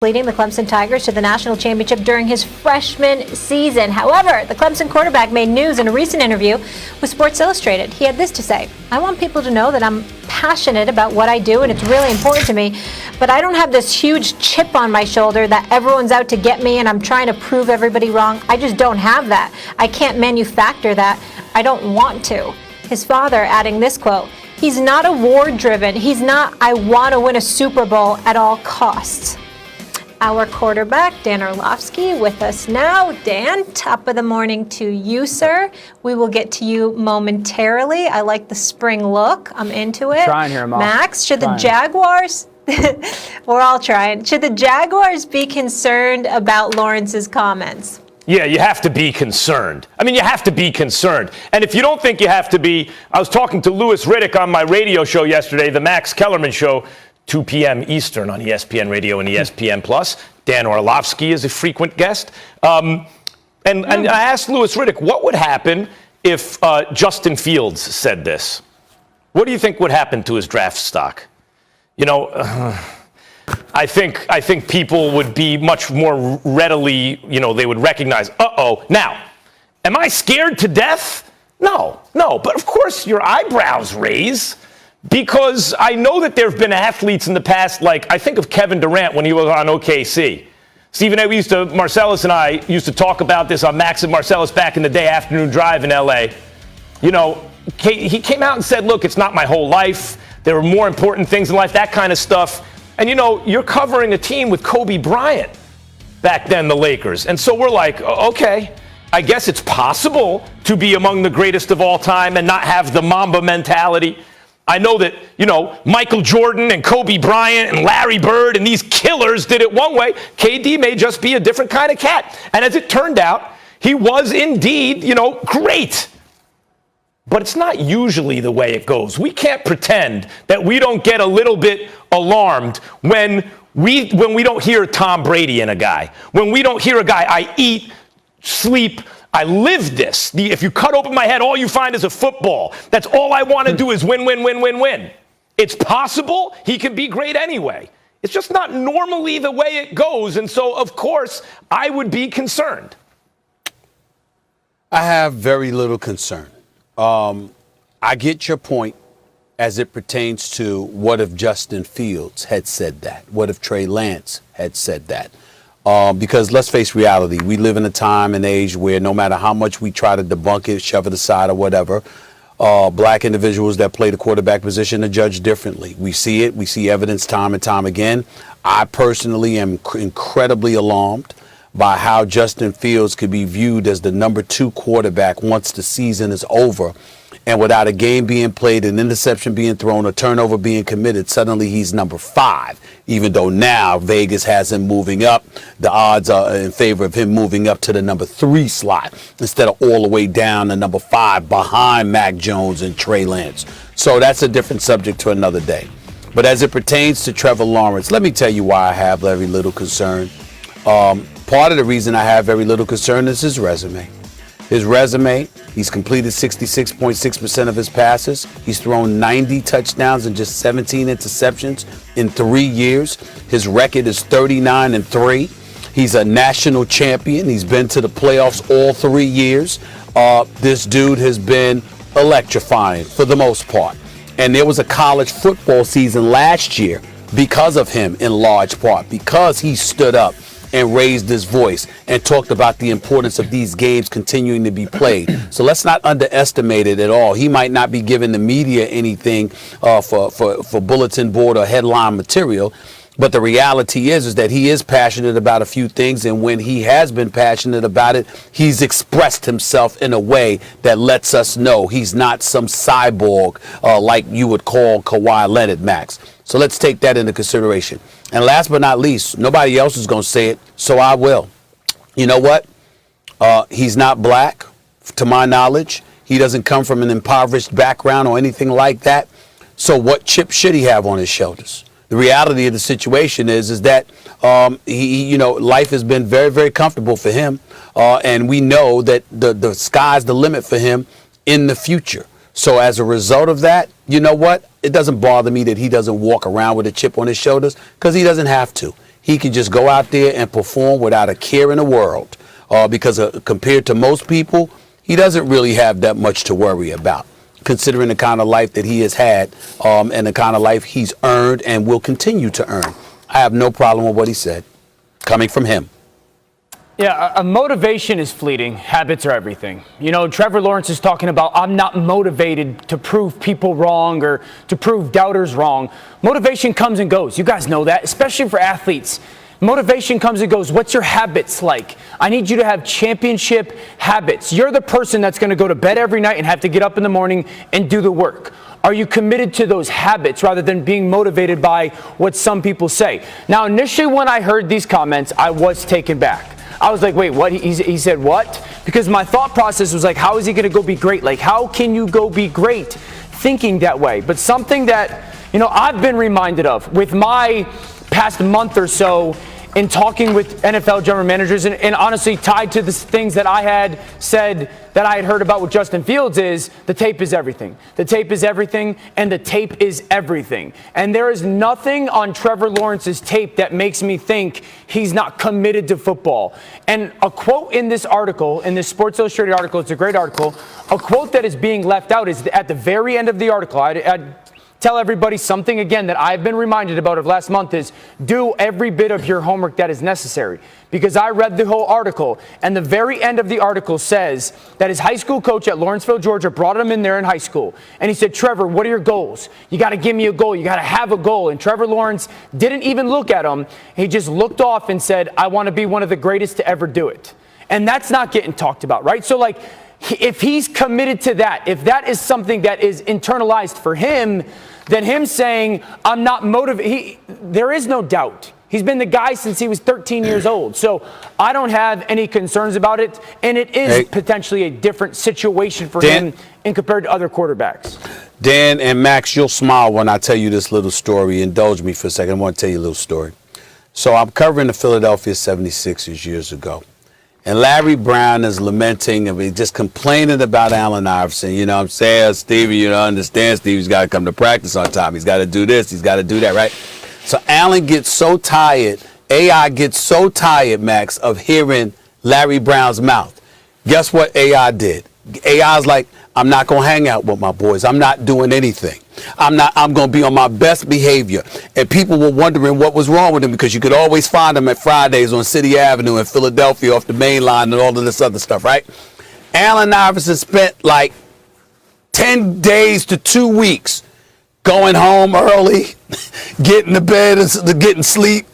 leading the Clemson Tigers to the national championship during his freshman season. However, the Clemson quarterback made news in a recent interview with Sports Illustrated. He had this to say: "I want people to know that I'm passionate about what I do and it's really important to me, but I don't have this huge chip on my shoulder that everyone's out to get me and I'm trying to prove everybody wrong. I just don't have that. I can't manufacture that. I don't want to." His father adding this quote: "He's not award-driven. He's not, I want to win a Super Bowl at all costs." Our quarterback, Dan Orlovsky, with us now. Dan, top of the morning to you, sir. We will get to you momentarily. I like the spring look. I'm into it. Trying here, Mom. Max, should the Jaguars... We're all trying. Should the Jaguars be concerned about Lawrence's comments? Yeah, you have to be concerned. I mean, you have to be concerned. And if you don't think you have to be, I was talking to Louis Riddick on my radio show yesterday, the Max Kellerman Show, 2 p.m. Eastern on ESPN Radio and ESPN Plus. Dan Orlovsky is a frequent guest. And I asked Louis Riddick, what would happen if Justin Fields said this? What do you think would happen to his draft stock? You know, I think people would be much more readily, you know, they would recognize, uh-oh. Now, am I scared to death? No. But of course your eyebrows raise, because I know that there have been athletes in the past, like I think of Kevin Durant when he was on OKC. Stephen A., Marcellus and I used to talk about this on Max and Marcellus back in the day, afternoon drive in L.A. You know, he came out and said, look, it's not my whole life. There are more important things in life, that kind of stuff. And, you know, you're covering a team with Kobe Bryant back then, the Lakers. And so we're like, okay, I guess it's possible to be among the greatest of all time and not have the Mamba mentality. I know that, you know, Michael Jordan and Kobe Bryant and Larry Bird and these killers did it one way. KD may just be a different kind of cat. And as it turned out, he was indeed, you know, great. But it's not usually the way it goes. We can't pretend that we don't get a little bit alarmed when we don't hear Tom Brady in a guy. When we don't hear a guy, I eat, sleep, I live this. If you cut open my head, all you find is a football. That's all I want to do is win, win, win, win, win. It's possible he can be great anyway. It's just not normally the way it goes. And so, of course, I would be concerned. I have very little concern. I get your point as it pertains to what if Justin Fields had said that? What if Trey Lance had said that? Because let's face reality, we live in a time and age where no matter how much we try to debunk it, shove it aside or whatever, black individuals that play the quarterback position are judged differently. We see it. We see evidence time and time again. I personally am incredibly alarmed by how Justin Fields could be viewed as the number 2 quarterback once the season is over. And without a game being played, an interception being thrown, a turnover being committed, suddenly he's number 5. Even though now Vegas has him moving up, the odds are in favor of him moving up to the number 3 slot instead of all the way down to number 5 behind Mac Jones and Trey Lance. So that's a different subject to another day. But as it pertains to Trevor Lawrence, let me tell you why I have very little concern. Part of the reason I have very little concern is his resume. His resume, he's completed 66.6% of his passes. He's thrown 90 touchdowns and just 17 interceptions in 3 years. His record is 39-3. He's a national champion. He's been to the playoffs all 3 years. This dude has been electrifying for the most part. And there was a college football season last year because of him in large part, because he stood up and raised his voice and talked about the importance of these games continuing to be played. So let's not underestimate it at all. He might not be giving the media anything for bulletin board or headline material, but the reality is that he is passionate about a few things, and when he has been passionate about it, he's expressed himself in a way that lets us know he's not some cyborg like you would call Kawhi Leonard, Max. So let's take that into consideration. And last but not least, nobody else is going to say it, so I will. You know what? He's not black, to my knowledge. He doesn't come from an impoverished background or anything like that. So what chip should he have on his shoulders? The reality of the situation is that life has been very, very comfortable for him, and we know that the sky's the limit for him in the future. So as a result of that, you know what? It doesn't bother me that he doesn't walk around with a chip on his shoulders, because he doesn't have to. he can just go out there and perform without a care in the world. Because compared to most people, he doesn't really have that much to worry about, considering the kind of life that he has had and the kind of life he's earned and will continue to earn. I have no problem with what he said, coming from him. Yeah, a motivation is fleeting. Habits are everything. You know, Trevor Lawrence is talking about, I'm not motivated to prove people wrong or to prove doubters wrong. Motivation comes and goes. You guys know that, especially for athletes. Motivation comes and goes. What's your habits like? I need you to have championship habits. You're the person that's going to go to bed every night and have to get up in the morning and do the work. Are you committed to those habits rather than being motivated by what some people say? Now, initially when I heard these comments, I was taken back. I was like, wait, what? He said what? Because my thought process was like, how is he going to go be great? Like, how can you go be great thinking that way? But something that, you know, I've been reminded of with my past month or so in talking with NFL general managers and honestly tied to the things that I had said that I had heard about with Justin Fields is the tape is everything. The tape is everything, and the tape is everything. And there is nothing on Trevor Lawrence's tape that makes me think he's not committed to football. And a quote in this article, in this Sports Illustrated article, it's a great article, a quote that is being left out is at the very end of the article. I tell everybody something again that I've been reminded about of last month is do every bit of your homework that is necessary. Because I read the whole article, and the very end of the article says that his high school coach at Lawrenceville, Georgia, brought him in there in high school. And he said, Trevor, what are your goals? You got to give me a goal. You got to have a goal. And Trevor Lawrence didn't even look at him. He just looked off and said, I want to be one of the greatest to ever do it. And that's not getting talked about, right? So, like, if he's committed to that, if that is something that is internalized for him, then him saying, I'm not motivated, there is no doubt. He's been the guy since he was 13 years old. So I don't have any concerns about it. And it is potentially a different situation for him in compared to other quarterbacks. Dan and Max, you'll smile when I tell you this little story. Indulge me for a second. I want to tell you a little story. So I'm covering the Philadelphia 76ers years ago. And Larry Brown is lamenting, just complaining about Allen Iverson. You know what I'm saying? Stevie, you don't understand. Stevie's got to come to practice on time. He's got to do this. He's got to do that, right? So Allen gets so tired, AI gets so tired, Max, of hearing Larry Brown's mouth. Guess what AI did? AI's like, I'm not going to hang out with my boys. I'm not doing anything. I'm going to be on my best behavior. And people were wondering what was wrong with him because you could always find him at Fridays on City Avenue in Philadelphia off the main line and all of this other stuff, right? Allen Iverson spent like 10 days to 2 weeks going home early, getting to bed, getting sleep,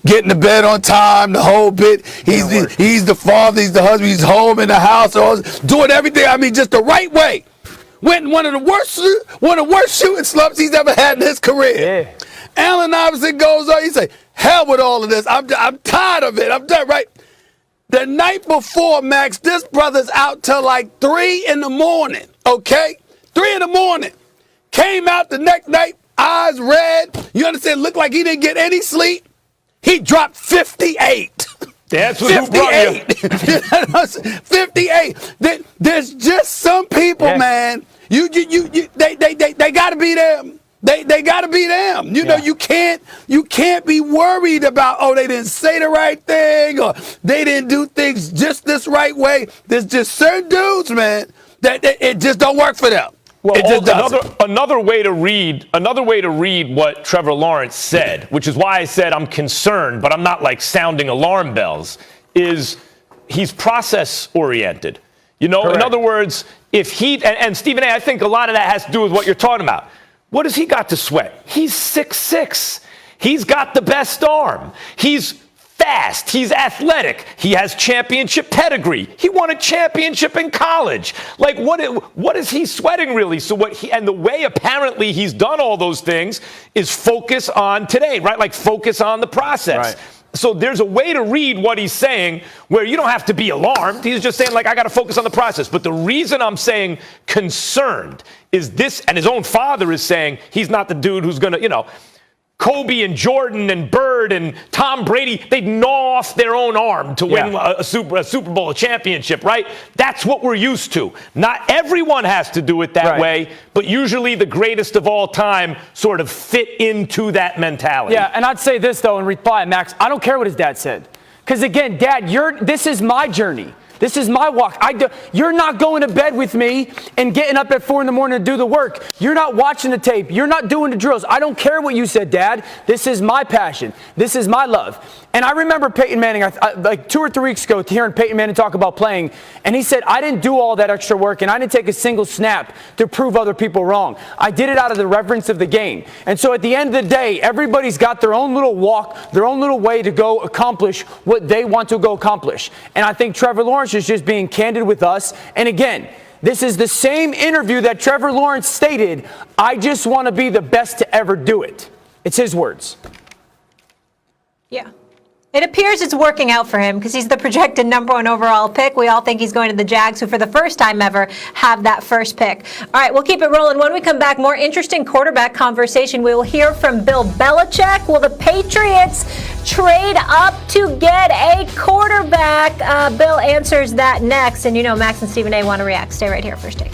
getting to bed on time, the whole bit. He's the father, he's the husband, he's home in the house, doing everything, I mean, just the right way. Went one of the worst shooting slumps he's ever had in his career. Yeah. Allen Iverson goes on, he say, hell with all of this. I'm tired of it. I'm done, right? The night before, Max, this brother's out till like 3 in the morning, okay? 3 in the morning. Came out the next night, eyes red. You understand? Looked like he didn't get any sleep. He dropped 58. That's what 58. 58. There's just some people, man. They got to be them. They got to be them. You know, you can't be worried about, oh, they didn't say the right thing or they didn't do things just this right way. There's just certain dudes, man, that it just don't work for them. Well, another way to read what Trevor Lawrence said, which is why I said I'm concerned, but I'm not like sounding alarm bells, is he's process oriented. You know, correct. In other words, if he and Stephen A., I think a lot of that has to do with what you're talking about. What has he got to sweat? He's 6'6". He's got the best arm. He's fast. He's athletic. He has championship pedigree. He won a championship in college. Like, what is he sweating really? So and the way apparently he's done all those things is focus on today, right? Like focus on the process. Right. So there's a way to read what he's saying where you don't have to be alarmed. He's just saying, like, I got to focus on the process. But the reason I'm saying concerned is this, and his own father is saying he's not the dude who's going to, you know, Kobe and Jordan and Bird and Tom Brady, they'd gnaw off their own arm to win a Super Bowl, a championship, right? That's what we're used to. Not everyone has to do it that way, but usually the greatest of all time sort of fit into that mentality. Yeah, and I'd say this, though, in reply, Max, I don't care what his dad said. Because, again, Dad, this is my journey. This is my walk. You're not going to bed with me and getting up at 4 in the morning to do the work. You're not watching the tape. You're not doing the drills. I don't care what you said, Dad. This is my passion. This is my love. And I remember Peyton Manning, like 2 or 3 weeks ago, hearing Peyton Manning talk about playing, and he said, I didn't do all that extra work, and I didn't take a single snap to prove other people wrong. I did it out of the reverence of the game. And so at the end of the day, everybody's got their own little walk, their own little way to go accomplish what they want to go accomplish. And I think Trevor Lawrence is just being candid with us. And again, this is the same interview that Trevor Lawrence stated, I just want to be the best to ever do it. It's his words. Yeah. It appears it's working out for him because he's the projected #1 overall pick. We all think he's going to the Jags, who for the first time ever have that first pick. All right, we'll keep it rolling. When we come back, more interesting quarterback conversation. We will hear from Bill Belichick. Will the Patriots trade up to get a quarterback? Bill answers that next. And you know Max and Stephen A want to react. Stay right here, First Take.